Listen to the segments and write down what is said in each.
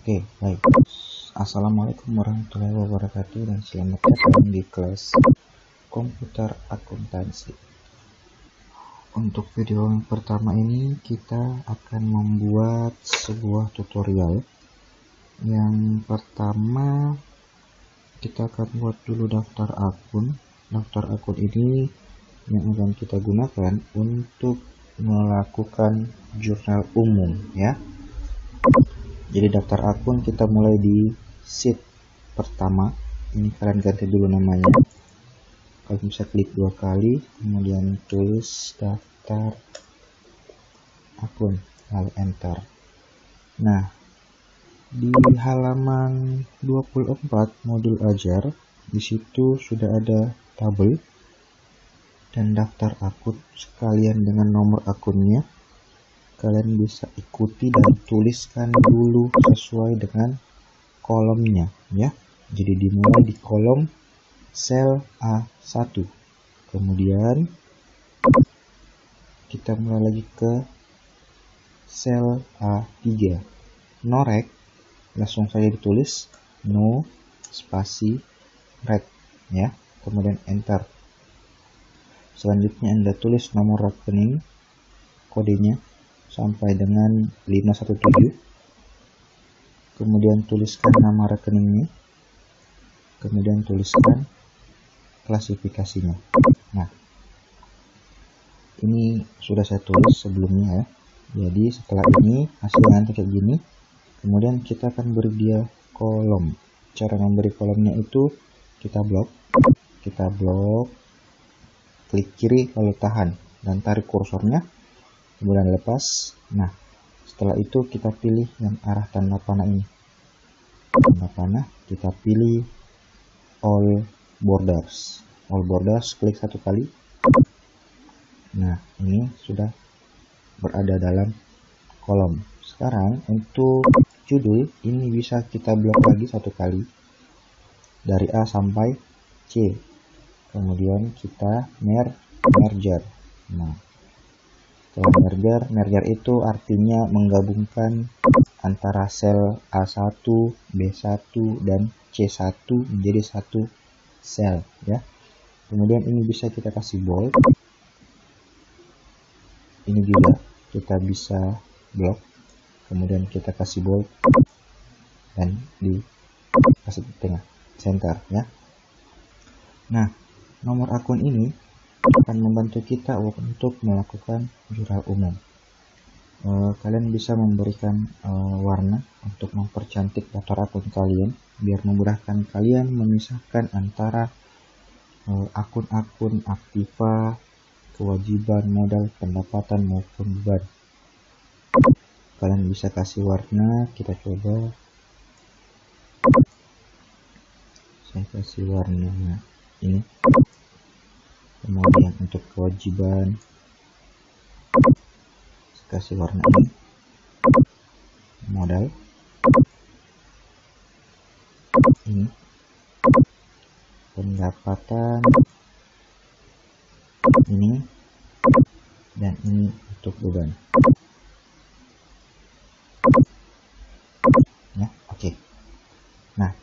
Oke, baik. Assalamualaikum warahmatullahi wabarakatuh dan selamat datang di kelas komputer akuntansi. Untuk video yang pertama ini kita akan membuat sebuah tutorial. Yang pertama kita akan buat dulu daftar akun. Daftar akun ini yang akan kita gunakan untuk melakukan jurnal umum ya. Jadi daftar akun kita mulai di sheet pertama. Ini kalian ganti dulu namanya. Kalian bisa klik 2 kali, kemudian tulis daftar akun, lalu enter. Nah, di halaman 24 modul ajar, di situ sudah ada tabel dan daftar akun sekalian dengan nomor akunnya. Kalian bisa ikuti dan tuliskan dulu sesuai dengan kolomnya ya. Jadi dimulai di kolom sel A1, kemudian kita mulai lagi ke sel A3, norek langsung saja ditulis no spasi red ya, kemudian enter. Selanjutnya Anda tulis nomor rekening, kodenya sampai dengan 517, kemudian tuliskan nama rekeningnya, kemudian tuliskan klasifikasinya. Nah, ini sudah saya tulis sebelumnya ya. Jadi setelah ini hasilnya nanti kayak gini. Kemudian kita akan beri dia kolom. Cara memberi kolomnya itu kita blok, klik kiri lalu tahan dan tarik kursornya, kemudian lepas. Nah, setelah itu kita pilih yang arah tanda panah ini. Tanda panah kita pilih all borders. All borders klik 1 kali. Nah, ini sudah berada dalam kolom. Sekarang untuk judul ini bisa kita blok lagi 1 kali dari A sampai C. Kemudian kita merger. Nah, setelah merger itu artinya menggabungkan antara sel A1, B1 dan C1 menjadi satu sel ya. Kemudian ini bisa kita kasih bold. Ini juga kita bisa blok. Kemudian kita kasih bold dan kasih di tengah, center ya. Nah, nomor akun ini akan membantu kita untuk melakukan jurnal umum. Kalian bisa memberikan warna untuk mempercantik daftar akun kalian biar memudahkan kalian memisahkan antara akun-akun aktiva, kewajiban, modal, pendapatan maupun beban. Kalian bisa kasih warna, kita coba. Saya kasih warna ini. Kemudian untuk kewajiban kasih warna ini, modal ini, pendapatan ini, dan ini untuk beban ya. Oke. Nah,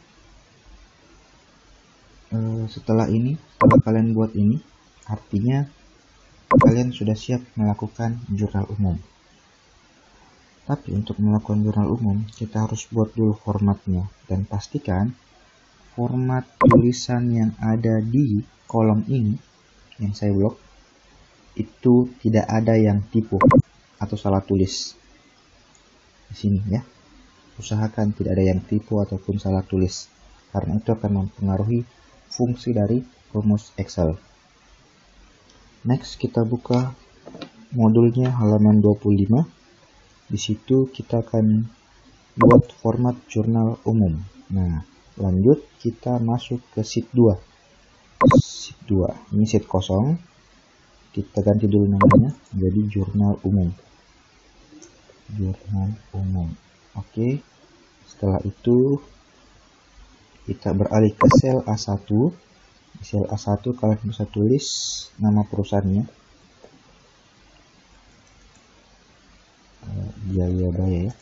setelah kalian buat ini, artinya kalian sudah siap melakukan jurnal umum. Tapi untuk melakukan jurnal umum, kita harus buat dulu formatnya dan pastikan format tulisan yang ada di kolom ini yang saya blok itu tidak ada yang tipu atau salah tulis di sini ya. Usahakan tidak ada yang tipu ataupun salah tulis karena itu akan mempengaruhi fungsi dari rumus Excel. Next, kita buka modulnya halaman 25. Di situ kita akan buat format jurnal umum. Nah, lanjut kita masuk ke sheet 2. Sheet 2. Ini sheet kosong. Kita ganti dulu namanya jadi jurnal umum. Jurnal umum. Oke. Setelah itu kita beralih ke sel A1. Di sel A1 kalian bisa tulis nama perusahaannya. Jaya Baya ya.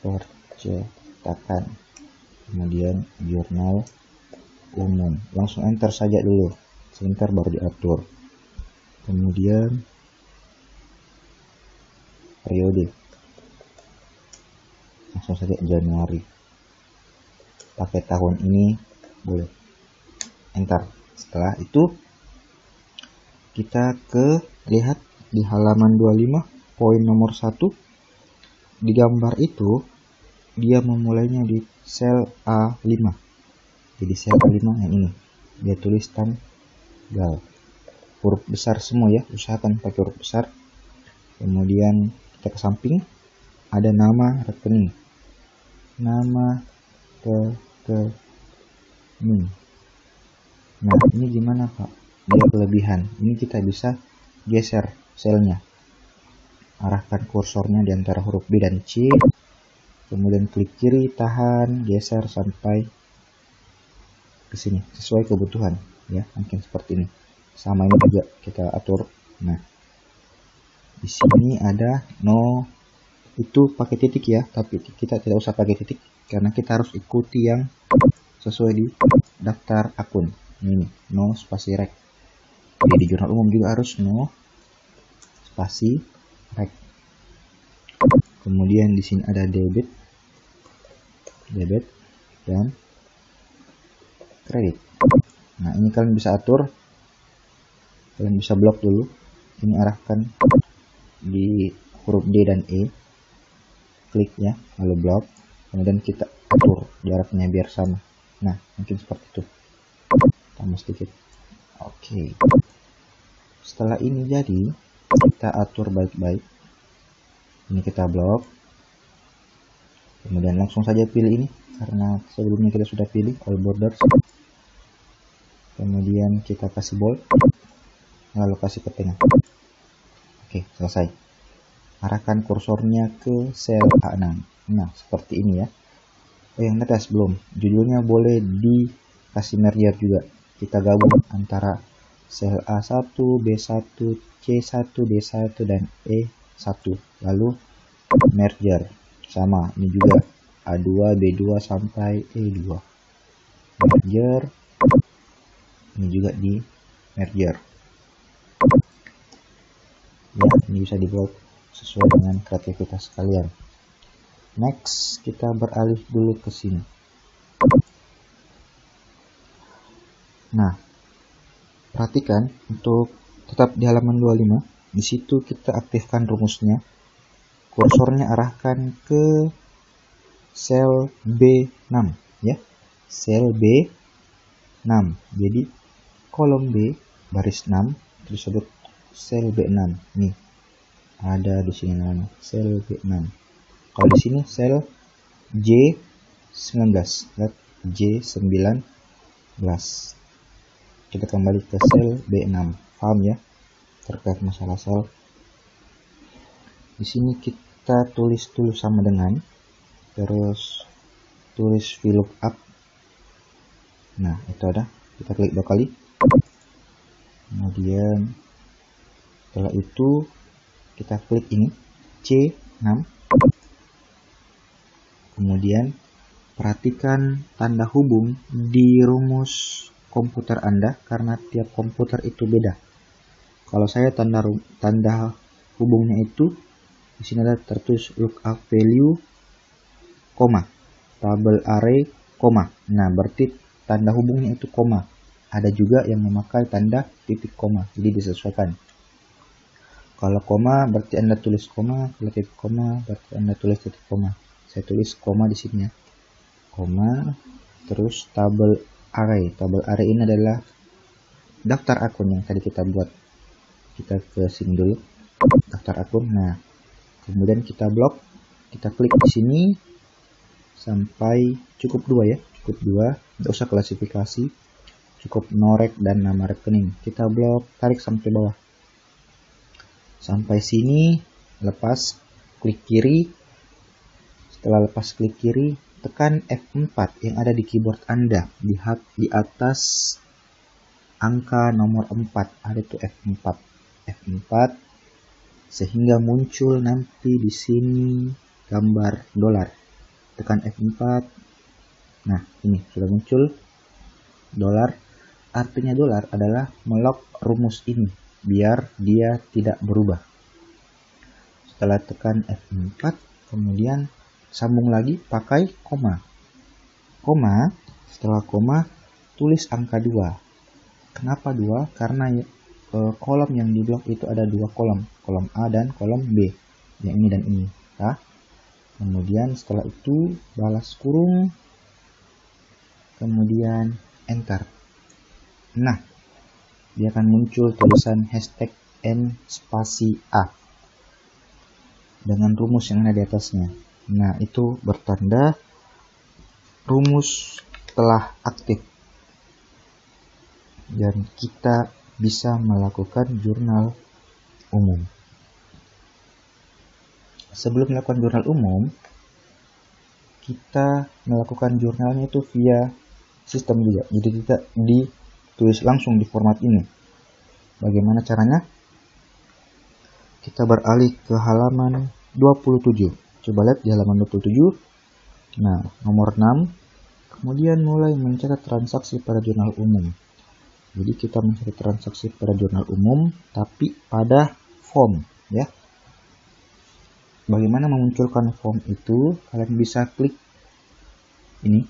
percetakan, kemudian jurnal umum. Langsung enter saja dulu, sebentar baru diatur. Kemudian periode, langsung saja Januari. Pakai tahun ini boleh, enter. Setelah itu kita lihat di halaman 25 poin nomor 1. Di gambar itu dia memulainya di sel A5. Jadi sel A5 yang ini dia tulis tanggal, huruf besar semua ya, usahakan pakai huruf besar. Kemudian kita ke samping ada nama rekening, nama rekening. Nah ini gimana Pak, dia kelebihan, ini kita bisa geser selnya, arahkan kursornya di antara huruf B dan C, kemudian klik kiri, tahan, geser sampai ke sini sesuai kebutuhan ya, mungkin seperti ini. Sama ini juga kita atur. Nah di sini ada no, itu pakai titik ya, tapi kita tidak usah pakai titik karena kita harus ikuti yang sesuai di daftar akun. Ini no spasi rek. Jadi di jurnal umum juga harus no spasi rek. Kemudian di sini ada debit dan kredit. Nah ini kalian bisa atur, kalian bisa blok dulu. Ini arahkan di huruf D dan E, klik ya, lalu blok. Kemudian kita atur jaraknya biar sama. Nah mungkin seperti itu, tambah sedikit. Oke. Setelah ini jadi, kita atur baik-baik. Ini kita blok. Kemudian langsung saja pilih ini, karena sebelumnya kita sudah pilih all borders. Kemudian kita kasih bold, lalu kasih ke tengah. Oke, selesai. Arahkan kursornya ke sel A6. Nah, seperti ini ya. Oh, yang atas belum. Judulnya boleh dikasih merger juga. Kita gabung antara sel A1, B1, C1, D1, dan E1. Lalu merger. Sama, ini juga A2, B2 sampai E2. Merger. Ini juga di merger. Ya, ini bisa dibuat sesuai dengan kreativitas kalian. Next, kita beralih dulu ke sini. Nah, perhatikan untuk tetap di halaman 25, di situ kita aktifkan rumusnya. Kursornya arahkan ke sel B6 ya. Sel B6. Jadi kolom B baris 6 disebut sel B6. Nih. Ada di sini namanya sel B6. Kalau di sini sel J19. Lihat J19. Kita kembali ke sel B6. Paham ya terkait masalah sel. Di sini kita tulis dulu sama dengan, terus tulis VLOOKUP. Nah itu ada, kita klik 2 kali. Kemudian setelah itu kita klik ini C6. Kemudian perhatikan tanda hubung di rumus komputer Anda karena tiap komputer itu beda. Kalau saya tanda hubungnya itu di sini ada tertulis lookup value, koma, tabel array, koma. Nah, berarti tanda hubungnya itu koma. Ada juga yang memakai tanda titik koma, jadi disesuaikan. Kalau koma berarti Anda tulis koma, kalau titik koma berarti Anda tulis titik koma. Saya tulis koma di sini ya. Koma, terus tabel array. Tabel array ini adalah daftar akun yang tadi kita buat. Kita ke sini dulu, daftar akun. Nah, kemudian kita blok, kita klik di sini sampai cukup 2 ya, cukup 2, tidak usah klasifikasi, cukup norek dan nama rekening. Kita blok, tarik sampai bawah. Sampai sini, lepas, klik kiri. Setelah lepas klik kiri, tekan F4 yang ada di keyboard Anda. Lihat di atas angka nomor 4, ada itu F4. Sehingga muncul nanti di sini gambar dolar. tekan F4. Nah, ini sudah muncul dolar. Artinya dolar adalah melock rumus ini biar dia tidak berubah. Setelah tekan F4, kemudian sambung lagi pakai koma. Setelah koma tulis angka 2. Kenapa 2? Karena kolom yang di blok itu ada 2 kolom A dan kolom B, yang ini dan ini. Nah, kemudian setelah itu balas kurung, kemudian enter. Nah, dia akan muncul tulisan hashtag N spasi A dengan rumus yang ada di atasnya. Nah, itu bertanda rumus telah aktif dan kita bisa melakukan jurnal umum. Sebelum melakukan jurnal umum, kita melakukan jurnalnya itu via sistem juga, jadi tidak ditulis langsung di format ini. Bagaimana caranya? Kita beralih ke halaman 27. Coba lihat di halaman 27. Nah, nomor 6. Kemudian mulai mencatat transaksi pada jurnal umum. Jadi kita mencatat transaksi pada jurnal umum, tapi pada form, ya. Bagaimana memunculkan form itu? Kalian bisa klik ini.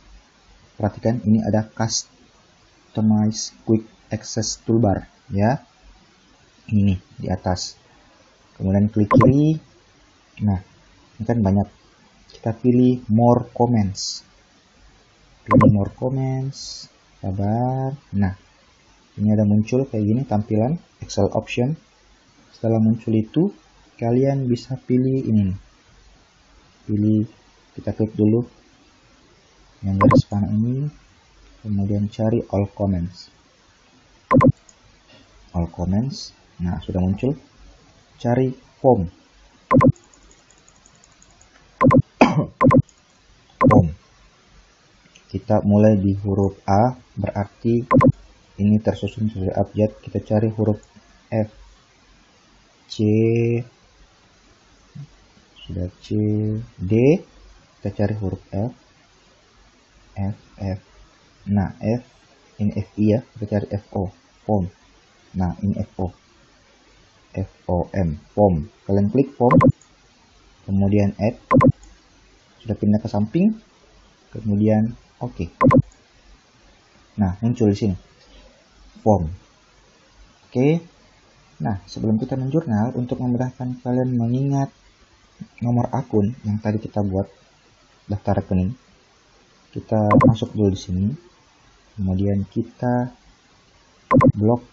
Perhatikan, ini ada Customize Quick Access Toolbar, ya. Ini di atas. Kemudian klik kiri. Nah, ini kan banyak. Kita pilih More Comments. Pilih More Comments. Sabar. Nah, ini ada muncul kayak gini tampilan Excel option. Setelah muncul itu, kalian bisa pilih ini. Pilih, kita klik dulu yang garis panah ini, kemudian cari All Comments. All Comments. Nah, sudah muncul. Cari form. Form. Kita mulai di huruf A, berarti ini tersusun sesuai abjad. Kita cari huruf F, C, sudah C, D. Kita cari huruf F, F. Nah, F, ini FI ya. Kita cari FO, form. Nah, ini FO, FOM, form. Kalian klik form, kemudian add. Sudah pindah ke samping, kemudian oke. Nah, muncul di sini form. Oke. Nah, sebelum kita menjurnal, untuk memudahkan kalian mengingat nomor akun yang tadi kita buat daftar rekening, kita masuk dulu di sini. Kemudian kita blok,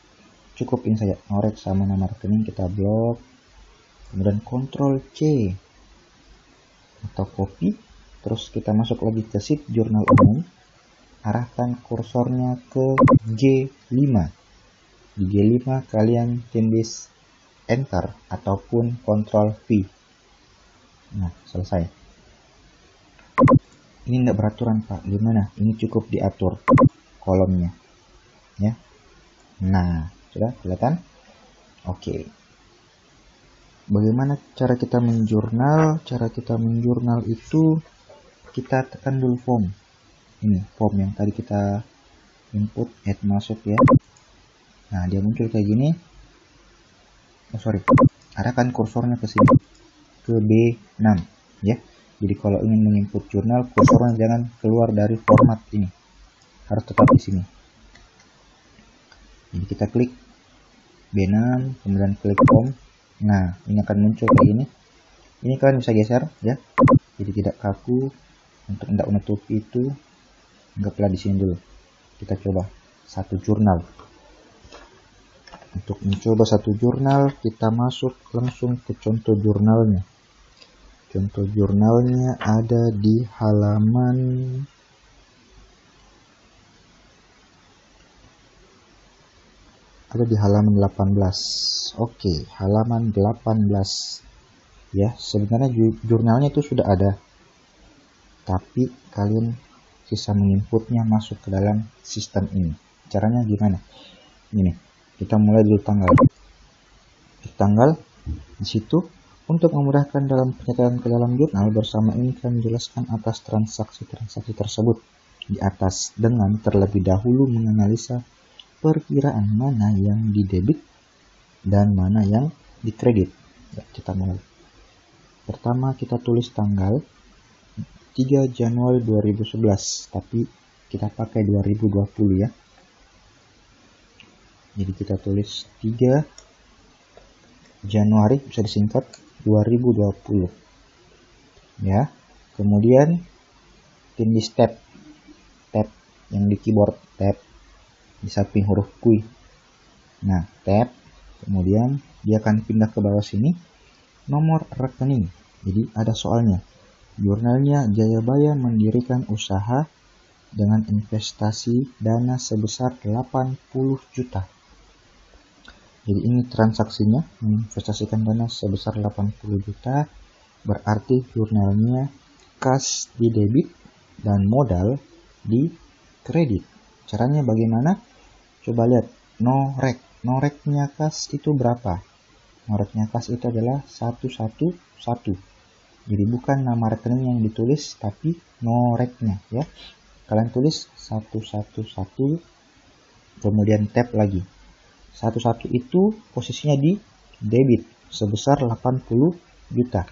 cukup ini saja, ngorek sama nama rekening, kita blok. Kemudian Ctrl C atau copy. Terus kita masuk lagi ke sheet jurnal umum. Arahkan kursornya ke G5. Di G5 kalian tulis enter ataupun Ctrl V. Nah, selesai. Ini enggak beraturan, Pak. Gimana? Ini cukup diatur kolomnya. Ya. Nah, sudah kelihatan? Oke. Bagaimana cara kita menjurnal? Cara kita menjurnal itu kita tekan dulu form. Ini form yang tadi kita input, add masuk ya. Nah, dia muncul kayak gini. Arahkan kursornya ke sini, ke B6 ya. Jadi kalau ingin menginput jurnal, kursornya jangan keluar dari format ini, harus tetap di sini. Jadi kita klik B6, kemudian klik form. Nah, ini akan muncul kayak gini. Ini kalian bisa geser ya, jadi tidak kaku. Untuk tidak menutupi itu, anggaplah di sini dulu. Kita coba satu jurnal. Untuk mencoba satu jurnal, kita masuk langsung ke contoh jurnalnya. Contoh jurnalnya ada di halaman ada di halaman 18. Oke, halaman 18. Ya, sebenarnya jurnalnya itu sudah ada. Tapi kalian bisa menginputnya masuk ke dalam sistem ini. Caranya gimana? Ini, kita mulai dulu tanggal. Di tanggal di situ Untuk memudahkan dalam pencatatan ke dalam jurnal, bersama ini kami menjelaskan atas transaksi-transaksi tersebut di atas dengan terlebih dahulu menganalisa perkiraan mana yang didebit dan mana yang dikredit. Ya, kita mulai. Pertama kita tulis tanggal 3 Januari 2011, tapi kita pakai 2020 ya. Jadi kita tulis 3 Januari, bisa disingkat 2020 ya. Kemudian tulis tab yang di keyboard, tab di samping huruf Q. Nah, tab, kemudian dia akan pindah ke bawah sini, nomor rekening. Jadi ada soalnya, jurnalnya Jayabaya mendirikan usaha dengan investasi dana sebesar 80 juta. Jadi ini transaksinya, menginvestasikan dana sebesar 80 juta, berarti jurnalnya kas di debit dan modal di kredit. Caranya bagaimana? Coba lihat, noreknya kas itu berapa? Noreknya kas itu adalah 111. Jadi bukan nama rekening yang ditulis, tapi noreknya ya. Kalian tulis 111, kemudian tab lagi. 11 itu posisinya di debit sebesar 80 juta.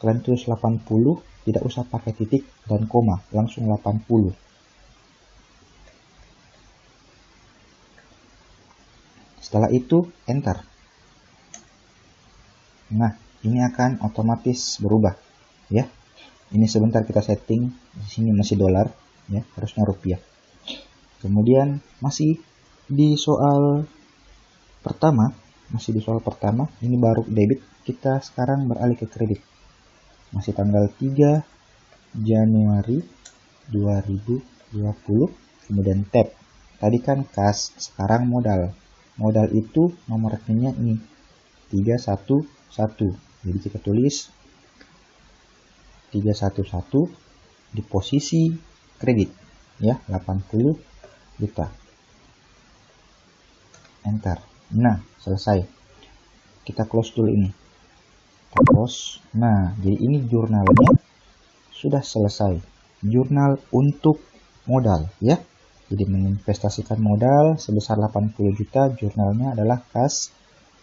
Kalian tulis 80, tidak usah pakai titik dan koma, langsung 80. Setelah itu enter. Nah, ini akan otomatis berubah ya. Ini sebentar kita setting, di sini masih dolar ya, harusnya rupiah. Kemudian masih di soal pertama, ini baru debit, kita sekarang beralih ke kredit. Masih tanggal 3 Januari 2020, kemudian tab. Tadi kan kas, sekarang modal. Modal itu nomor rekeningnya ini 311. Jadi kita tulis 311 di posisi kredit ya, 80 juta. Enter. Nah, selesai. Kita close dulu ini. Kita close. Nah, jadi ini jurnalnya sudah selesai. Jurnal untuk modal ya. Jadi menginvestasikan modal sebesar 80 juta, jurnalnya adalah kas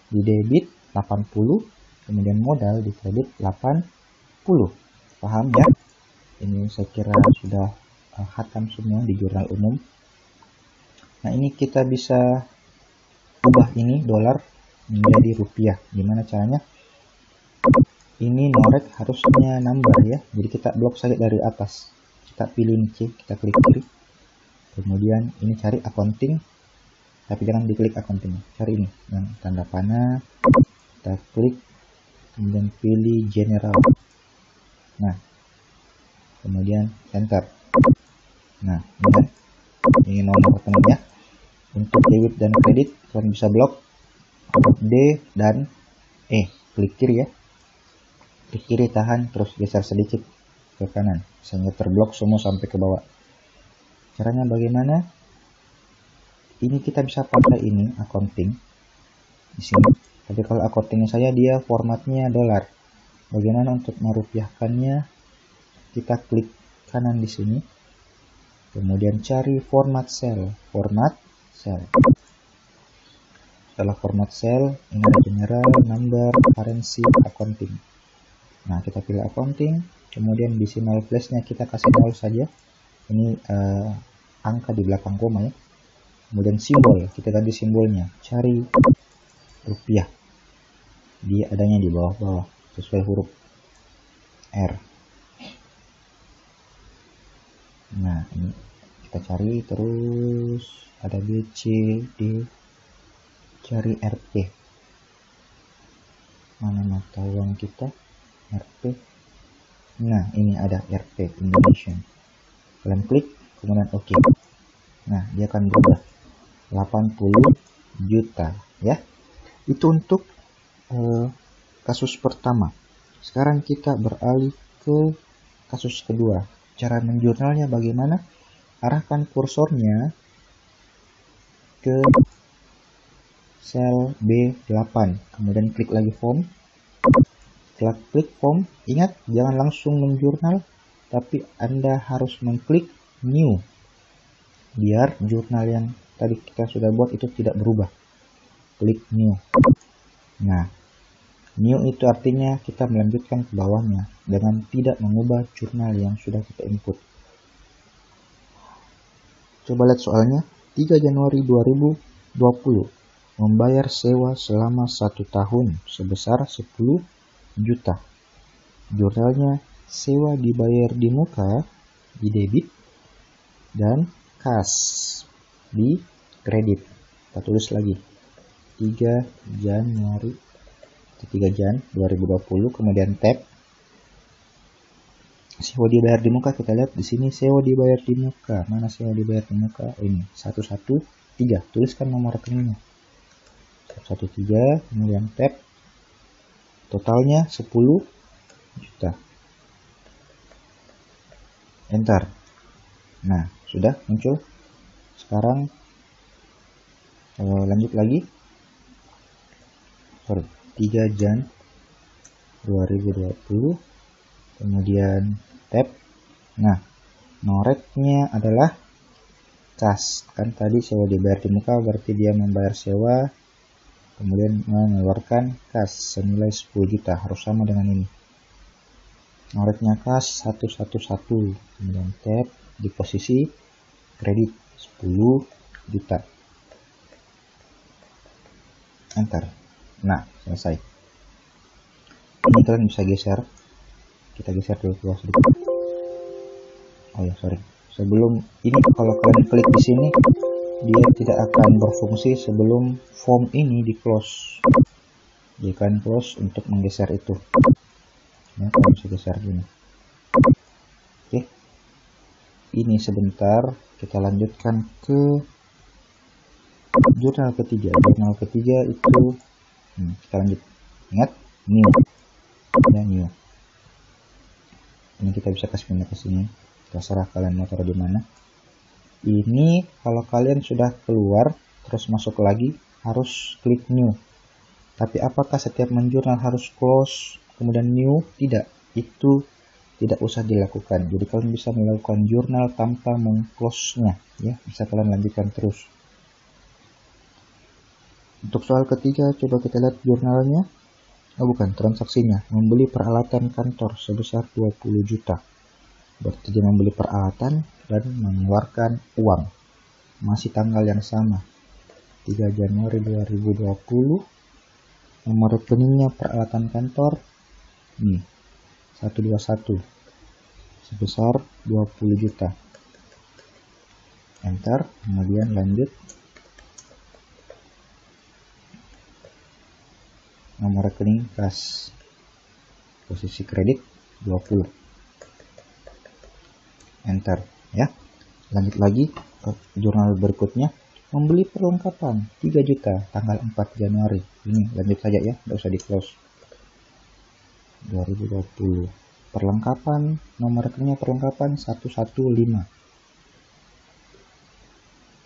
di debit 80, kemudian modal di kredit 80. Paham ya? Ini saya kira sudah khatam semua di jurnal umum. Nah, ini kita bisa ubah ini dolar menjadi rupiah. Gimana caranya? Ini norek harusnya number ya. Jadi kita blok saja dari atas. Kita pilih ini C, kita klik kiri. Kemudian ini cari accounting, tapi jangan diklik accounting. Cari ini yang tanda panah. Kita klik, kemudian pilih general. Nah, kemudian enter. Nah, ini nomor rekeningnya. Untuk debit dan kredit kalian bisa blok D dan E. Klik kiri ya, klik kiri, tahan, terus geser sedikit ke kanan sehingga terblok semua sampai ke bawah. Caranya bagaimana? Ini kita bisa pakai ini accounting di sini. Tapi kalau accounting saya dia formatnya dolar. Bagaimana untuk merupiahkannya? Kita klik kanan di sini, kemudian cari format cell. Setelah format cell, ini ada general, number, currency, accounting. Nah, kita pilih accounting, kemudian decimal place-nya kita kasih 0 saja. Ini angka di belakang koma ya. Kemudian simbol, kita ganti simbolnya, cari rupiah. Dia adanya di bawah-bawah sesuai huruf R. Nah, ini kita cari terus, ada B, C, D, cari RP. Mana mata uang kita? RP. Nah, ini ada RP Indonesia. Kalian klik, kemudian OK. Nah, dia akan berubah 80 juta ya. Itu untuk kasus pertama. Sekarang kita beralih ke kasus kedua. Cara menjurnalnya bagaimana? Arahkan kursornya ke sel B8, kemudian klik lagi form, Setelah klik form, ingat jangan langsung menjurnal, tapi Anda harus mengklik new biar jurnal yang tadi kita sudah buat itu tidak berubah. Klik new. Nah, new itu artinya kita melanjutkan ke bawahnya dengan tidak mengubah jurnal yang sudah kita input. Coba lihat soalnya. 3 Januari 2020 membayar sewa selama 1 tahun sebesar 10 juta. Jurnalnya sewa dibayar di muka, di debit, dan kas di kredit. Kita tulis lagi 3 Januari 3 Jan 2020, kemudian tab sewa dibayar di muka. Kita lihat di sini sewa dibayar di muka. Mana sewa dibayar di muka? Oh, ini 113. Tuliskan nomor rekeningnya 113, kemudian tab, totalnya 10 juta. Enter. Nah, sudah muncul. Sekarang lanjut lagi. 3 Jan 2020, kemudian tab. Nah, noretnya adalah kas. Kan tadi sewa dibayar di muka berarti dia membayar sewa, kemudian mengeluarkan kas senilai 10 juta. Harus sama dengan ini. Noretnya kas 111, kemudian tab di posisi kredit 10 juta. Enter. Nah, selesai. Ini kalian bisa geser. Kita geser dulu ke bawah sedikit. Oh ya, sorry. Sebelum ini kalau kalian klik di sini, dia tidak akan berfungsi sebelum form ini di close. Dia akan close untuk menggeser itu. Ya, kalian bisa geser gini. Oke. Ini sebentar, kita lanjutkan ke jurnal ketiga. Jurnal ketiga itu kita lanjut. Ingat, new. Ya, new. Ini kita bisa kasih pindah ke sini. Terserah kalian mau taruh di mana. Ini kalau kalian sudah keluar terus masuk lagi harus klik new. Tapi apakah setiap menjurnal harus close kemudian new? Tidak. Itu tidak usah dilakukan. Jadi kalian bisa melakukan jurnal tanpa meng-close-nya, ya. Bisa kalian lanjutkan terus. Untuk soal ketiga, coba kita lihat jurnalnya. Oh bukan, transaksinya. Membeli peralatan kantor sebesar 20 juta. Berarti dia membeli peralatan dan mengeluarkan uang. Masih tanggal yang sama. 3 Januari 2020. Nomor rekeningnya peralatan kantor. Nih, 121. Sebesar 20 juta. Enter, kemudian lanjut. Nomor rekening kas, posisi kredit 20. Enter, ya. Lanjut lagi ke jurnal berikutnya. Membeli perlengkapan 3 juta tanggal 4 Januari. Ini lanjut saja ya, tidak usah di close. 2020. Perlengkapan, nomor rekeningnya perlengkapan 115.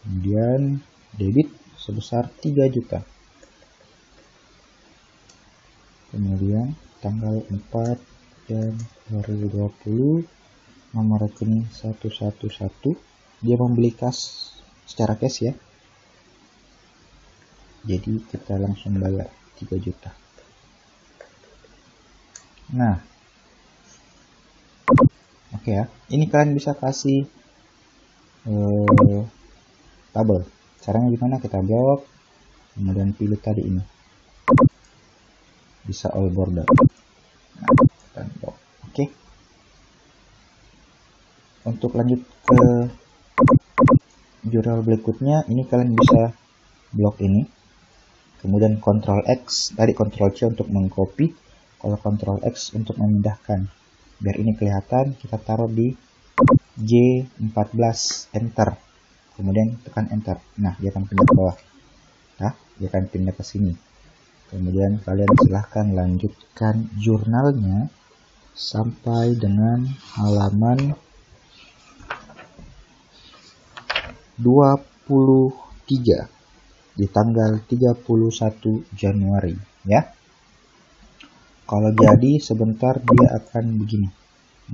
Kemudian debit sebesar 3 juta. Kemudian tanggal 4 Jan 2020, nomor rekening 111. Dia membeli kas secara cash ya. Jadi kita langsung bayar 3 juta. Nah, oke ya. Ini kalian bisa kasih tabel. Caranya gimana? Kita blok, kemudian pilih tadi ini. Bisa all border. Nah, oke. Untuk lanjut ke jurnal berikutnya, ini kalian bisa blok ini. Kemudian Ctrl X, tadi Ctrl C untuk mengcopy, kalau Ctrl X untuk memindahkan. Biar ini kelihatan, kita taruh di J14, enter. Kemudian tekan enter. Nah, dia akan pindah ke bawah. Nah, dia akan pindah ke sini. Kemudian kalian silahkan lanjutkan jurnalnya sampai dengan halaman 23 di tanggal 31 Januari ya. Kalau jadi sebentar dia akan begini.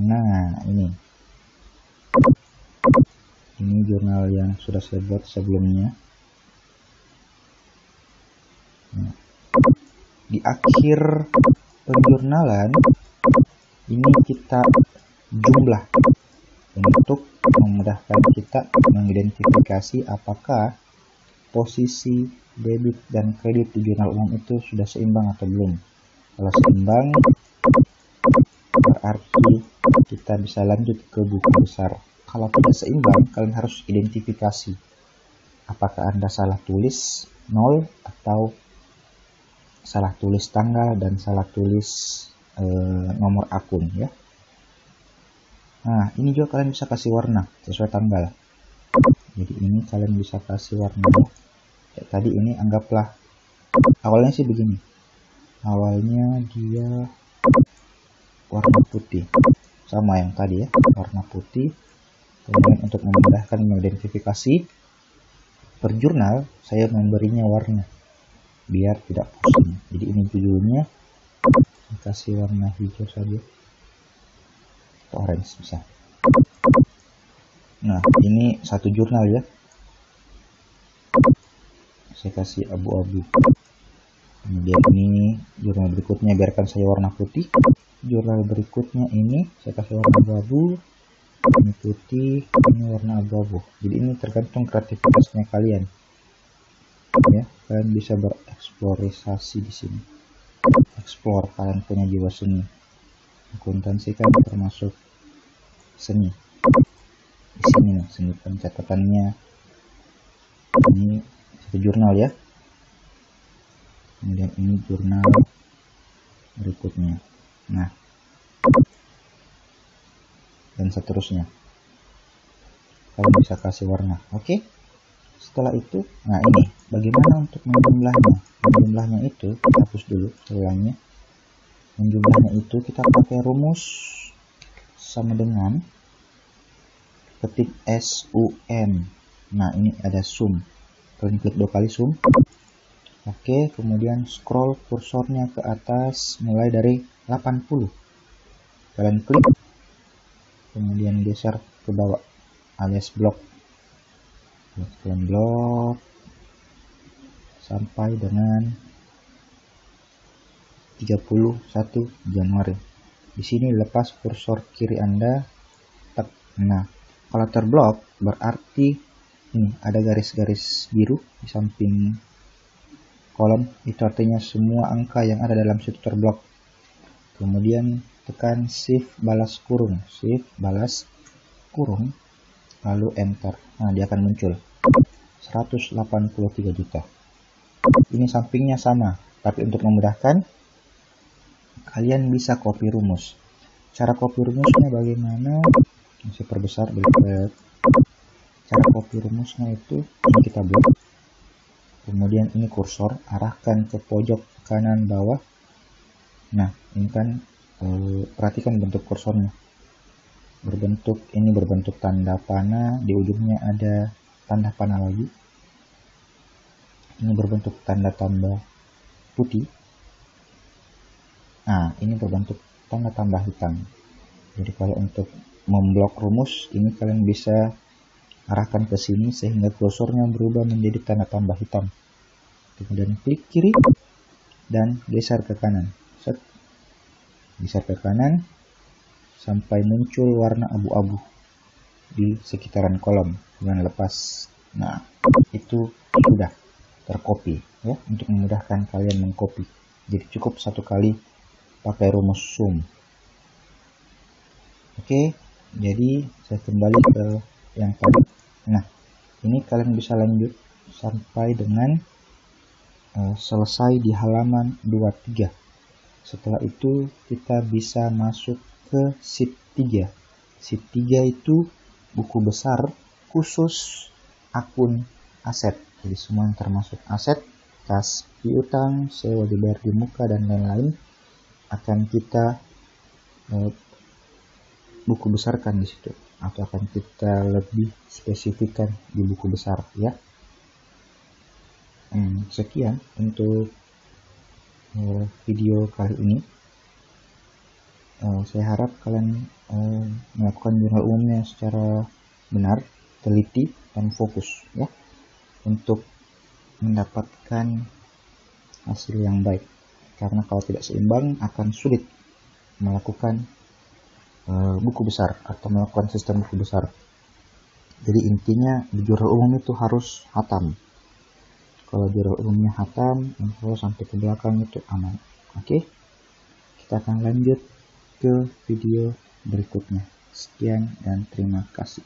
Nah, ini jurnal yang sudah saya buat sebelumnya. Nah, di akhir penjurnalan ini kita jumlah untuk memudahkan kita mengidentifikasi apakah posisi debit dan kredit di jurnal umum itu sudah seimbang atau belum. Kalau seimbang, berarti kita bisa lanjut ke buku besar. Kalau tidak seimbang, kalian harus identifikasi apakah Anda salah tulis 0 atau salah tulis tanggal dan salah tulis nomor akun ya. Nah, ini juga kalian bisa kasih warna sesuai tanggal. Jadi ini kalian bisa kasih warna. Kayak tadi ini anggaplah awalnya sih begini. Awalnya dia warna putih. Sama yang tadi ya, warna putih. Kemudian untuk memudahkan mengidentifikasi per jurnal, saya memberinya warna biar tidak pusing. Jadi ini judulnya kasih warna hijau saja atau orange bisa. Nah, ini satu jurnal ya, saya kasih abu-abu. Kemudian ini jurnal berikutnya biarkan saya warna putih. Jurnal berikutnya ini saya kasih warna abu-abu. Ini putih, ini warna abu-abu. Jadi ini tergantung kreativitasnya kalian ya. Kalian bisa bereksplorasi di sini, explore, kalian punya jiwa seni. Akuntansi kan termasuk seni. Di sini nih seni pencatatannya. Ini satu jurnal ya. Kemudian ini jurnal berikutnya. Nah, dan seterusnya. Kalian bisa kasih warna. Oke. Setelah itu, nah ini bagaimana untuk menjumlahnya. Menjumlahnya itu kita hapus dulu setelahnya. Menjumlahnya itu kita pakai rumus sama dengan ketik SUM. Nah, ini ada sum. Kalian klik 2 kali sum. Oke, kemudian scroll kursornya ke atas mulai dari 80. Kalian klik, kemudian geser ke bawah alias blok. Kalian blok sampai dengan 31 Januari. Di sini lepas kursor kiri Anda. Nah, kalau terblok berarti ini ada garis-garis biru di samping kolom, itu artinya semua angka yang ada dalam situ terblok. Kemudian tekan shift balas kurung, lalu enter. Nah, dia akan muncul 183 juta. Ini sampingnya sama, tapi untuk memudahkan kalian bisa copy rumus. Cara copy rumusnya bagaimana? Saya perbesar dikit. Cara copy rumusnya itu ini kita blok. Kemudian ini kursor arahkan ke pojok kanan bawah. Nah, ini kan perhatikan bentuk kursornya. Berbentuk tanda panah, di ujungnya ada tanda panah lagi. Ini berbentuk tanda tambah putih. Nah, ini berbentuk tanda tambah hitam. Jadi kalau untuk memblok rumus ini kalian bisa arahkan ke sini sehingga kursornya berubah menjadi tanda tambah hitam. Kemudian klik kiri dan geser ke kanan. Set. Geser ke kanan sampai muncul warna abu-abu di sekitaran kolom dengan lepas. Nah, itu sudah tercopy ya, untuk memudahkan kalian mengcopy. Jadi cukup satu kali pakai rumus sum. Oke, jadi saya kembali ke yang tadi. Nah, ini kalian bisa lanjut sampai dengan selesai di halaman 23. Setelah itu kita bisa masuk ke sheet 3. Sheet 3 itu buku besar khusus akun aset. Jadi semua yang termasuk aset, kas piutang, sewa dibayar di muka dan lain-lain akan kita buku besarkan di situ, atau akan kita lebih spesifikkan di buku besar ya. Sekian untuk video kali ini. Saya harap kalian melakukan jurnal umumnya secara benar, teliti, dan fokus ya, untuk mendapatkan hasil yang baik. Karena kalau tidak seimbang akan sulit melakukan buku besar atau melakukan sistem buku besar. Jadi intinya di jurnal umum itu harus hatam. Kalau jurnal umumnya hatam, info sampai ke belakang itu aman. Oke, kita akan lanjut ke video berikutnya. Sekian dan terima kasih.